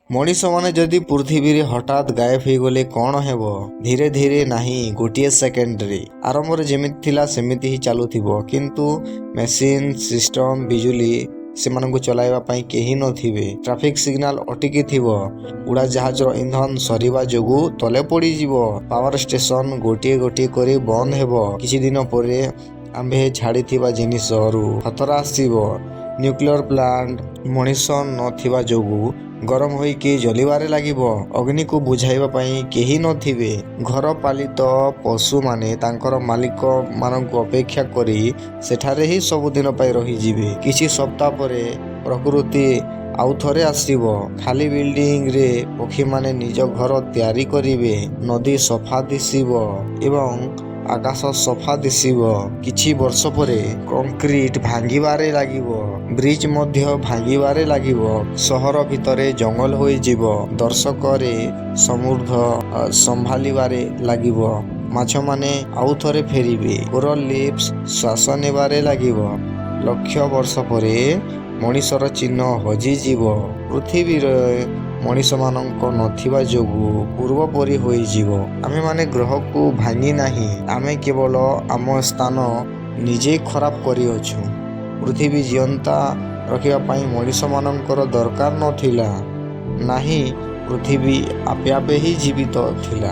ମଣିଷମାନେ ଯଦି ପୃଥିବୀରେ ହଠାତ୍ ଗାୟବ ହେଇଗଲେ କ'ଣ ହେବ? ଧୀରେ ଧୀରେ ନାହିଁ, ଗୋଟିଏ ସେକେଣ୍ଡରେ। ଆରମ୍ଭରେ ଯେମିତି ଥିଲା ସେମିତି ହିଁ ଚାଲୁଥିବ, କିନ୍ତୁ ମେସିନ୍, ସିଷ୍ଟମ, ବିଜୁଳି ସେମାନଙ୍କୁ ଚଲାଇବା ପାଇଁ କେହି ନଥିବେ। ଟ୍ରାଫିକ୍ ସିଗ୍ନାଲ ଅଟକିଥିବ, ଉଡ଼ାଜାହାଜର ଇନ୍ଧନ ସରିବା ଯୋଗୁଁ ତଳେ ପଡ଼ିଯିବ, ପାୱାର ଷ୍ଟେସନ ଗୋଟିଏ ଗୋଟିଏ କରି ବନ୍ଦ ହେବ। କିଛି ଦିନ ପରେ ଆମ୍ଭେ ଛାଡ଼ିଥିବା ଜିନିଷରୁ ଖତରା ଆସିବ। ନ୍ୟୁକ୍ଲିୟର ପ୍ଲାଣ୍ଟ ମଣିଷ ନଥିବା ଯୋଗୁଁ ଗରମ ହୋଇକି ଜଳିବାରେ ଲାଗିବ। ଅଗ୍ନିକୁ ବୁଝାଇବା ପାଇଁ କେହି ନଥିବେ। ଘରପାଳିତ ପଶୁମାନେ ତାଙ୍କର ମାଲିକମାନଙ୍କୁ ଅପେକ୍ଷା କରି ସେଠାରେ ହିଁ ସବୁଦିନ ପାଇଁ ରହିଯିବେ। କିଛି ସପ୍ତାହ ପରେ ପ୍ରକୃତି ଆଉ ଥରେ ଆସିବ। ଖାଲି ବିଲ୍ଡିଂରେ ପକ୍ଷୀମାନେ ନିଜ ଘର ତିଆରି କରିବେ। ନଦୀ ସଫା ଦିଶିବ ଏବଂ ଆକାଶ ସଫା ଦିଶିବ। କିଛି ବର୍ଷ ପରେ କଂକ୍ରିଟ ଭାଙ୍ଗିବାରେ ଲାଗିବ, ବ୍ରିଜ ମଧ୍ୟ ଭାଙ୍ଗିବାରେ ଲାଗିବ, ସହର ଭିତରେ ଜଙ୍ଗଲ ହୋଇଯିବ, ଦର୍ଶକରେ ସମୃଦ୍ଧ ସମ୍ଭାଳିବାରେ ଲାଗିବ, ମାଛମାନେ ଆଉ ଥରେ ଫେରିବେ, କୋରଲ ଲିପ୍ସ ଶ୍ୱାସ ନେବାରେ ଲାଗିବ। ଲକ୍ଷ ବର୍ଷ ପରେ ମଣିଷର ଚିହ୍ନ ହଜିଯିବ। ପୃଥିବୀରେ ମଣିଷମାନଙ୍କ ନଥିବା ଯୋଗୁଁ ପୂର୍ବ ପରି ହୋଇଯିବ। ଆମେମାନେ ଗ୍ରହକୁ ଭାଙ୍ଗି ନାହିଁ, ଆମେ କେବଳ ଆମ ସ୍ଥାନ ନିଜେ ଖରାପ କରିଅଛୁ। ପୃଥିବୀ ଜୀଅନ୍ତା ରଖିବା ପାଇଁ ମଣିଷମାନଙ୍କର ଦରକାର ନଥିଲା। ନାହିଁ, ପୃଥିବୀ ଆପେ ଆପେ ହିଁ ଜୀବିତ ଥିଲା।